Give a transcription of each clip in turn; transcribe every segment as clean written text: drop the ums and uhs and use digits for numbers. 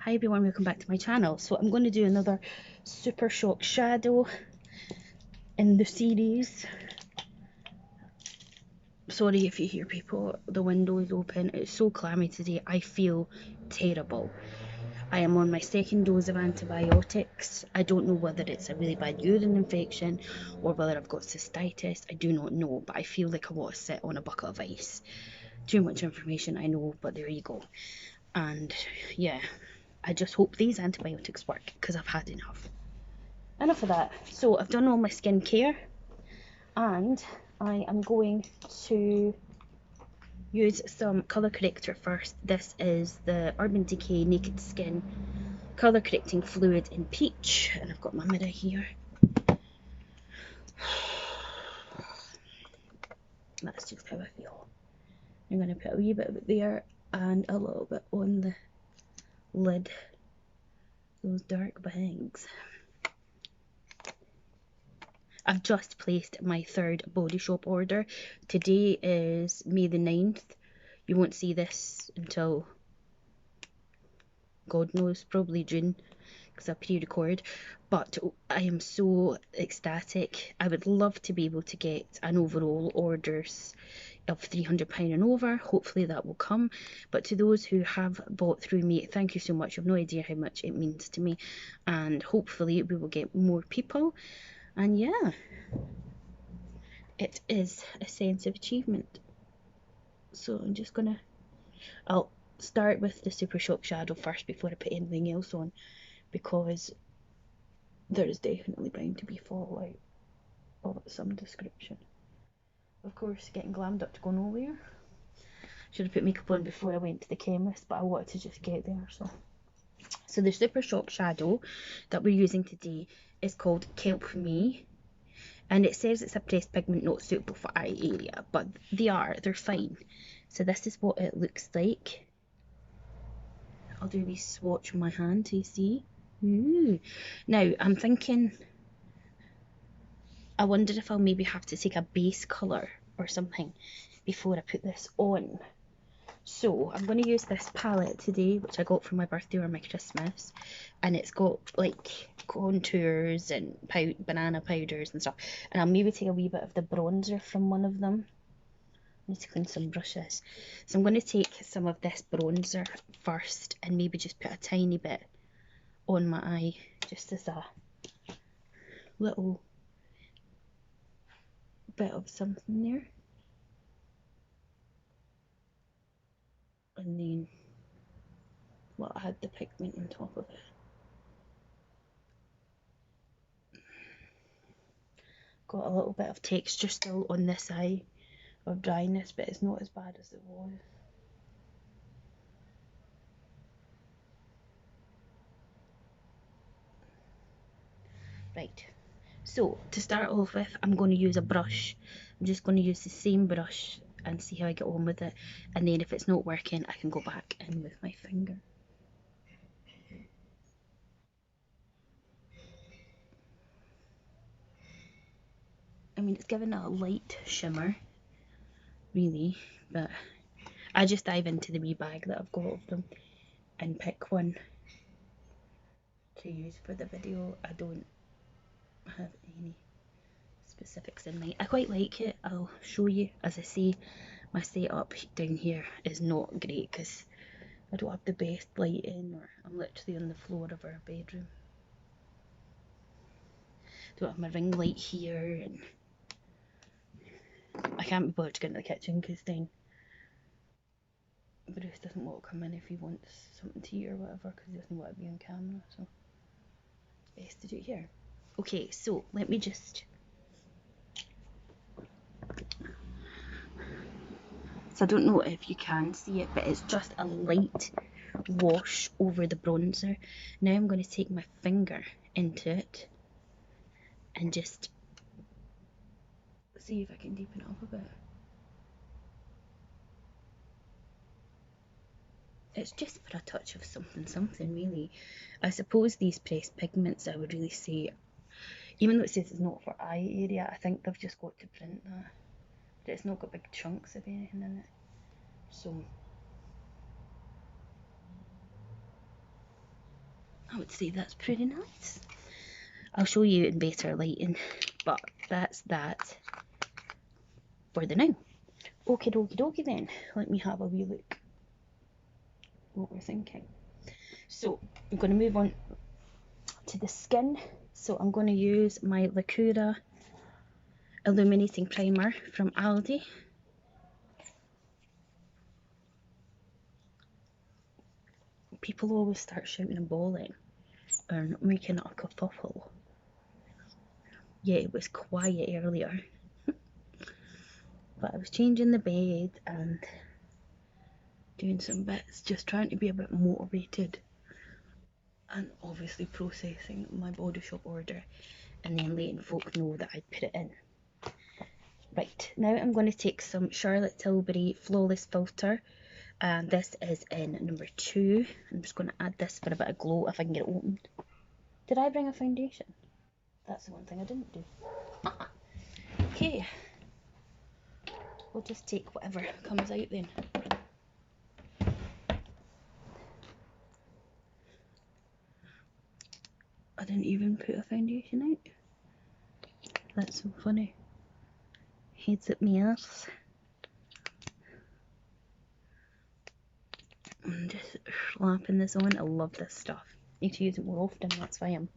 Hi everyone, welcome back to my channel. So I'm going to do another Supershock shadow in the series. Sorry if you hear people, the window is open. It's so clammy today, I feel terrible. I am on my second dose of antibiotics. I don't know whether it's a really bad urine infection or whether I've got cystitis. I do not know, but I feel like I want to sit on a bucket of ice. Too much information, I know, but there you go. And yeah, I just hope these antibiotics work because I've had enough. Enough of that. So I've done all my skincare and I am going to use some colour corrector first. This is the Urban Decay Naked Skin Colour Correcting Fluid in Peach, and I've got my mirror here. That's just how I feel. I'm going to put a wee bit of it there and a little bit on the lid. Those dark bags. I've just placed my third Body Shop order. Today is May the 9th. You won't see this until God knows, probably June, because I pre-record. But I am so ecstatic. I would love to be able to get an overall orders of £300 and over. Hopefully that will come. But to those who have bought through me, thank you so much. You've no idea how much it means to me. And hopefully we will get more people. And yeah, it is a sense of achievement. So I'm just gonna, I'll start with the Supershock shadow first before I put anything else on, because there is definitely bound to be fallout of some description. Of course, getting glammed up to go nowhere. Should have put makeup on before I went to the chemist, but I wanted to just get there. So the Supershock shadow that we're using today is called Kelp Me. And it says it's a pressed pigment not suitable for eye area, but they're fine. So this is what it looks like. I'll do a wee swatch on my hand to see. Ooh. Now I'm thinking, I wonder if I'll maybe have to take a base colour or something before I put this on. So I'm going to use this palette today, which I got for my birthday or my Christmas, and it's got like contours and banana powders and stuff, and I'll maybe take a wee bit of the bronzer from one of them. I need to clean some brushes. So I'm going to take some of this bronzer first and maybe just put a tiny bit on my eye, just as a little bit of something there. And then, well, I had the pigment on top of it. Got a little bit of texture still on this eye of dryness, but it's not as bad as it was. Right, so to start off with, I'm going to use a brush. I'm just going to use the same brush and see how I get on with it, and then if it's not working I can go back in with my finger. I mean, it's given a light shimmer really, but I just dive into the wee bag that I've got of them and pick one to use for the video. I don't have any specifics in mind. I quite like it. I'll show you. As I say, my setup down here is not great because I don't have the best lighting, or I'm literally on the floor of our bedroom. Don't have my ring light here, and I can't be bothered to get into the kitchen because then Bruce doesn't want to come in if he wants something to eat or whatever, because he doesn't want to be on camera, so it's best to do it here. Okay, so let me just... So I don't know if you can see it, but it's just a light wash over the bronzer. Now I'm going to take my finger into it and just see if I can deepen it up a bit. It's just for a touch of something really. I suppose these pressed pigments, I would really say, even though it says it's not for eye area, I think they've just got to print that. But it's not got big chunks of anything in it. So I would say that's pretty nice. I'll show you in better lighting, but that's that for the now. Okie dokie dokie then, let me have a wee look what we're thinking. So I'm going to move on to the skin. So I'm going to use my Lacura Illuminating Primer from Aldi. People always start shouting and bawling or making a kerfuffle. Yeah, it was quiet earlier. But I was changing the bed and doing some bits, just trying to be a bit motivated. And obviously processing my Body Shop order and then letting folk know that I'd put it in. Right, now I'm going to take some Charlotte Tilbury Flawless Filter, and this is in number 2. I'm just going to add this for a bit of glow if I can get it opened. Did I bring a foundation? That's the one thing I didn't do. Okay, we'll just take whatever comes out then. I didn't even put a foundation out. That's so funny. Heads at me ass. I'm just slapping this on. I love this stuff. Need to use it more often, that's why I'm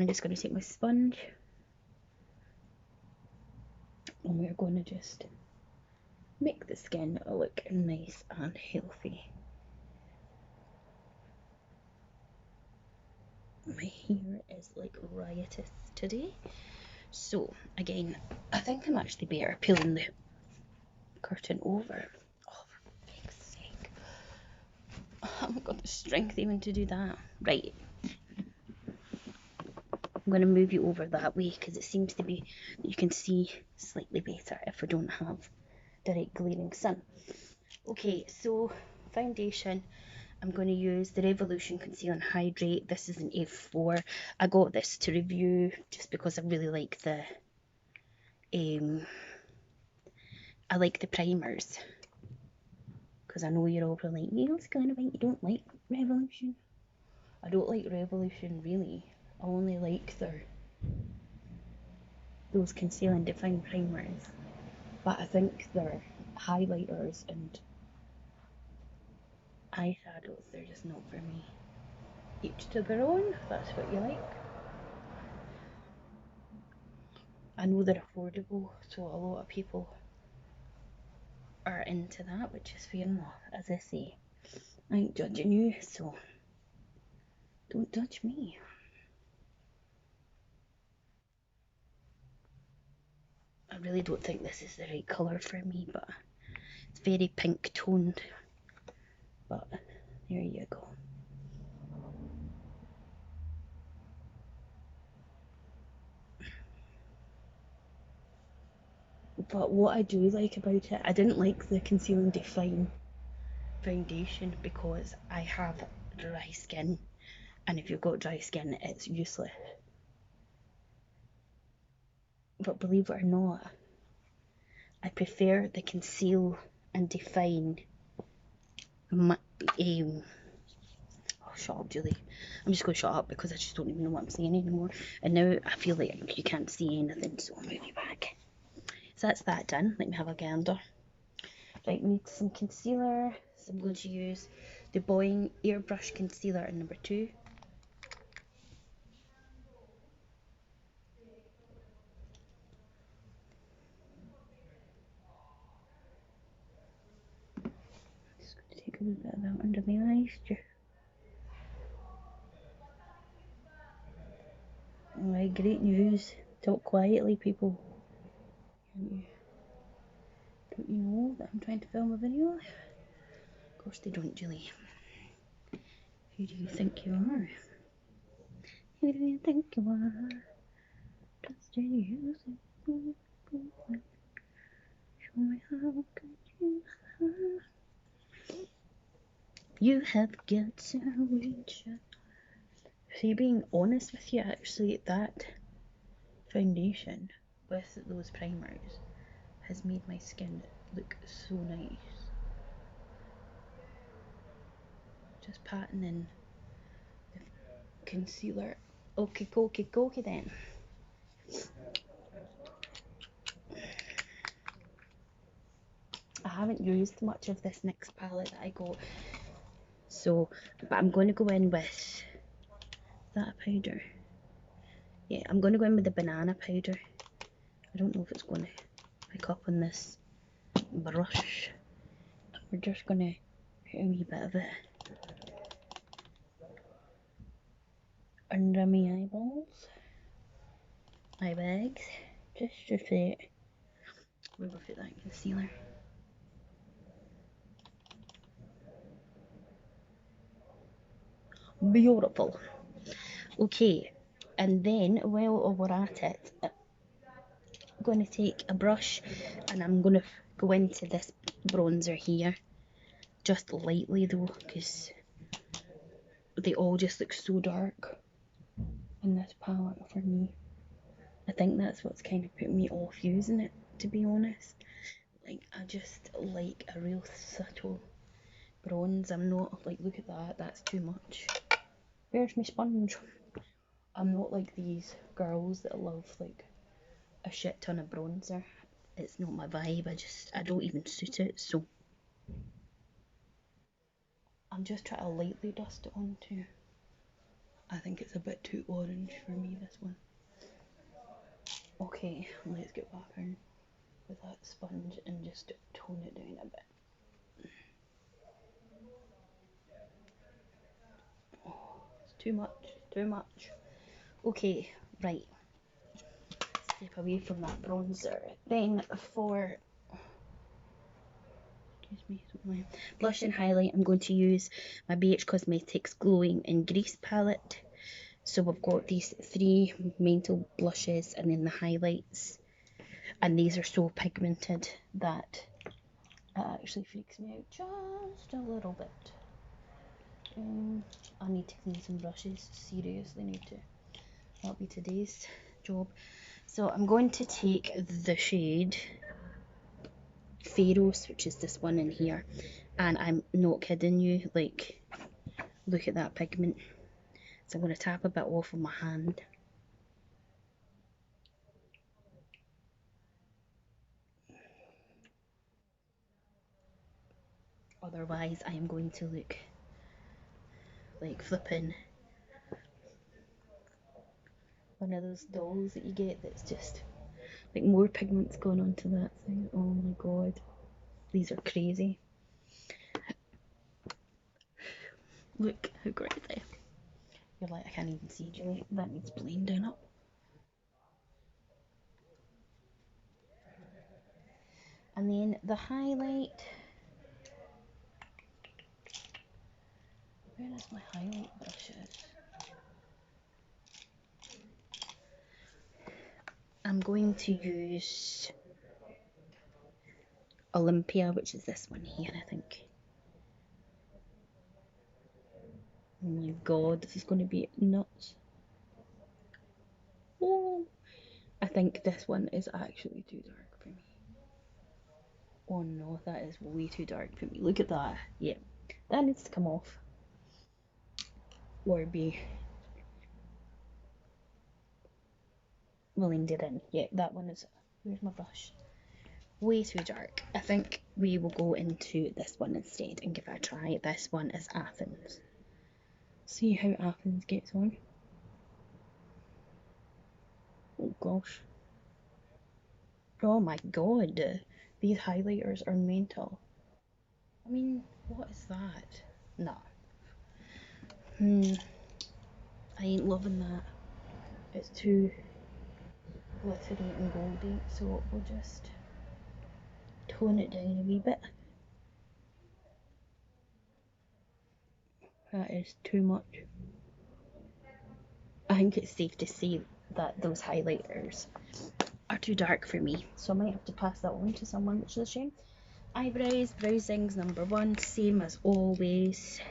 just going to take my sponge and we're going to just make the skin look nice and healthy. My hair is like riotous today, so again I think I'm actually better peeling the curtain over. Oh, for fuck's sake, I haven't got the strength even to do that. Right, I'm going to move you over that way because it seems to be that you can see slightly better if we don't have direct glaring sun. Okay, so foundation, I'm going to use the Revolution Conceal and Hydrate. This is an F4. I got this to review just because I really like the I like the primers, because I know you're all probably like, you kind of think you don't like Revolution. I don't like Revolution really. I only like those conceal and define primers, but I think their highlighters and eyeshadows, they're just not for me. Each to their own, if that's what you like. I know they're affordable, so a lot of people are into that, which is fair enough. As I say, I ain't judging you, so don't judge me. I really don't think this is the right colour for me, but it's very pink toned. But there you go. But what I do like about it, I didn't like the Conceal and Define foundation because I have dry skin, and if you've got dry skin, it's useless. But believe it or not, I prefer the Conceal and Define. Oh, shut up, Julie. I'm just going to shut up because I just don't even know what I'm saying anymore. And now I feel like you can't see anything, so I'll move you back. So that's that done. Let me have a gander. Right, we need some concealer. So I'm going to use the Boeing Airbrush Concealer in number 2. Just going to take a little bit of that under my eyes. Alright, great news. Talk quietly, people. Don't you know that I'm trying to film a video? Of course they don't, Julie. Who do you think you are? Who do you think you are? Just you. Show me how good you are. You have got to reach out. See, being honest with you, actually, that foundation with those primers has made my skin look so nice. Just patting in the concealer. Okay then. I haven't used much of this NYX palette that I got, so, but I'm going to go in with that powder. Yeah, I'm going to go in with the banana powder. I don't know if it's going to pick up on this brush. We're just going to put a wee bit of it under my eyeballs, my bags, just to say where we put that concealer. Beautiful. Okay, and then while we're at it, I'm going to take a brush and I'm going to go into this bronzer here, just lightly though, because they all just look so dark in this palette for me. I think that's what's kind of put me off using it, to be honest. Like, I just like a real subtle bronze. I'm not like, look at that, that's too much. Where's my sponge? I'm not like these girls that love like a shit ton of bronzer. It's not my vibe. I don't even suit it, so I'm just trying to lightly dust it on too. I think it's a bit too orange for me, this one. Okay, let's get back in with that sponge and just tone it down a bit. Oh, it's too much. Okay, right. Step away from that bronzer. Then for, excuse me, blush and highlight, I'm going to use my BH Cosmetics Glowing in Grease palette. So we've got these three mental blushes and then the highlights. And these are so pigmented that it actually freaks me out just a little bit. I need to clean some brushes, seriously need to. That'll be today's job. So I'm going to take the shade Pharaohs, which is this one in here, and I'm not kidding you, like, look at that pigment. So I'm going to tap a bit off of my hand. Otherwise I am going to look like flipping one of those dolls that you get that's just like more pigments going onto that thing. Oh my god, these are crazy. Look how crazy. You're like, I can't even see, Julie. That needs blending up. And then the highlight. Where is my highlight brushes? I'm going to use Olympia, which is this one here, I think. Oh my god, this is going to be nuts. Oh, I think this one is actually too dark for me. Oh no, that is way too dark for me. Look at that. Yeah, that needs to come off. Or be blended in. Yeah, that one is. Where's my brush? Way too dark. I think we will go into this one instead and give it a try. This one is Athens. See how Athens gets on. Oh gosh. Oh my god. These highlighters are mental. I mean, what is that? Nah. I ain't loving that. It's too glittery and goldy, so we'll just tone it down a wee bit. That is too much. I think it's safe to say that those highlighters are too dark for me, so I might have to pass that on to someone, which is a shame. Eyebrows, browsing's number one, same as always.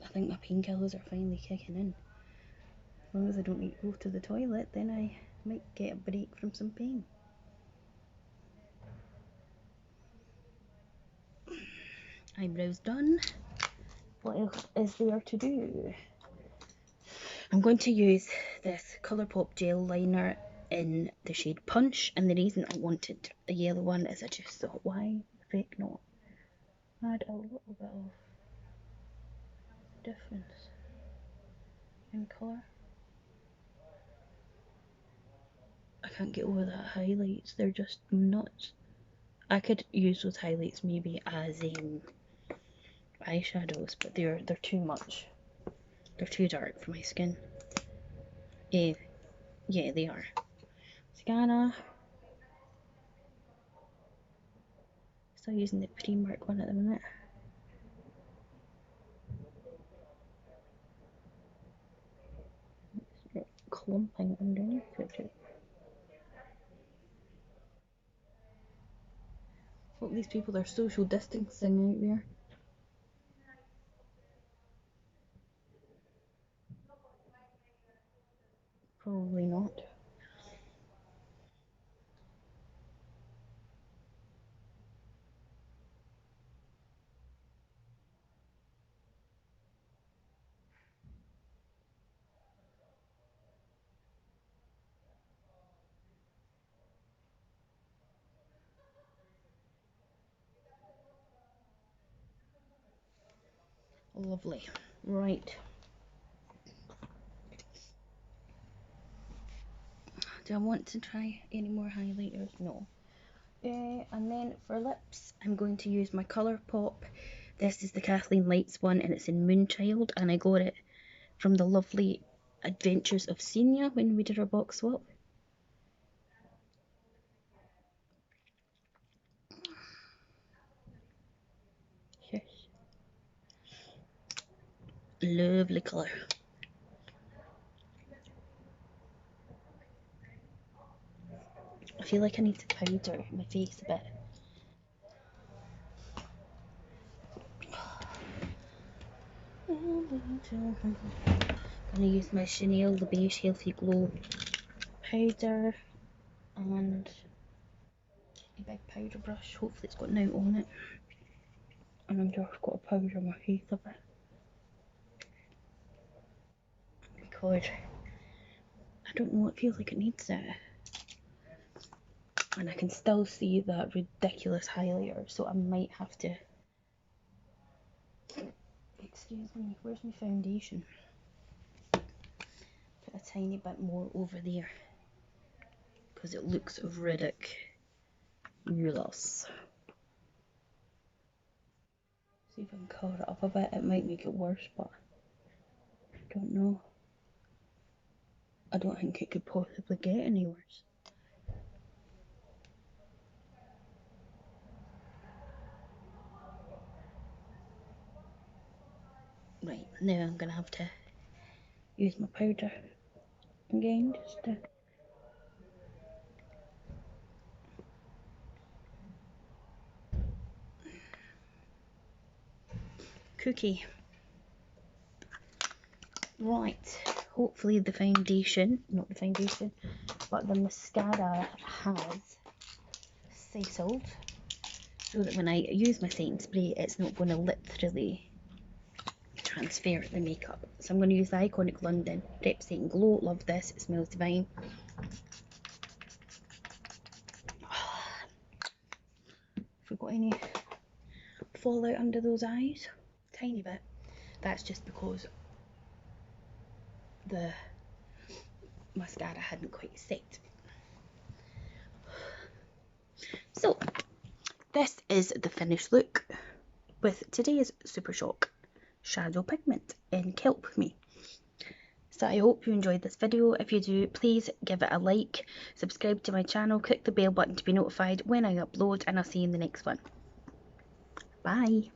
I think my painkillers are finally kicking in. As long as I don't need to go to the toilet, then I might get a break from some pain. Eyebrows done. What else is there to do? I'm going to use this Colourpop gel liner in the shade Punch, and the reason I wanted a yellow one is I just thought, why the heck not add a little bit of difference in colour. I can't get over that highlights, they're just nuts. I could use those highlights maybe as eyeshadows, but they're too much. They're too dark for my skin. Yeah, they are. Scanner. Still using the Primark one at the minute. It's clumping underneath it. Look, these people are social distancing out there. Probably not. Lovely. Right. Do I want to try any more highlighters? No. And then for lips, I'm going to use my Colourpop. This is the Kathleen Lights one, and it's in Moonchild, and I got it from the lovely Adventures of Senia when we did our box swap. Yes. Lovely colour. I feel like I need to powder my face a bit. I'm gonna use my Chanel The Beige Healthy Glow powder and a big powder brush. Hopefully it's got an out on it. And I'm just got to powder my face a bit. Because I don't know, it feels like it needs it. And I can still see that ridiculous highlighter, so I might have to... Excuse me, where's my foundation? Put a tiny bit more over there, because it looks ridiculous. See if I can colour it up a bit. It might make it worse, but I don't know. I don't think it could possibly get any worse. Right, now I'm gonna have to use my powder again, just to... Cookie. Right, hopefully the foundation, not the foundation, but the mascara has settled, so that when I use my setting spray, it's not going to literally transfer the makeup. So I'm going to use the Iconic London Rep Setting Glow. Love this, it smells divine. Have we got any fallout under those eyes? Tiny bit. That's just because the mascara hadn't quite set. So this is the finished look with today's Supershock shadow pigment in Kelp Me. So I hope you enjoyed this video. If you do, please give it a like, subscribe to my channel, click the bell button to be notified when I upload, and I'll see you in the next one. Bye.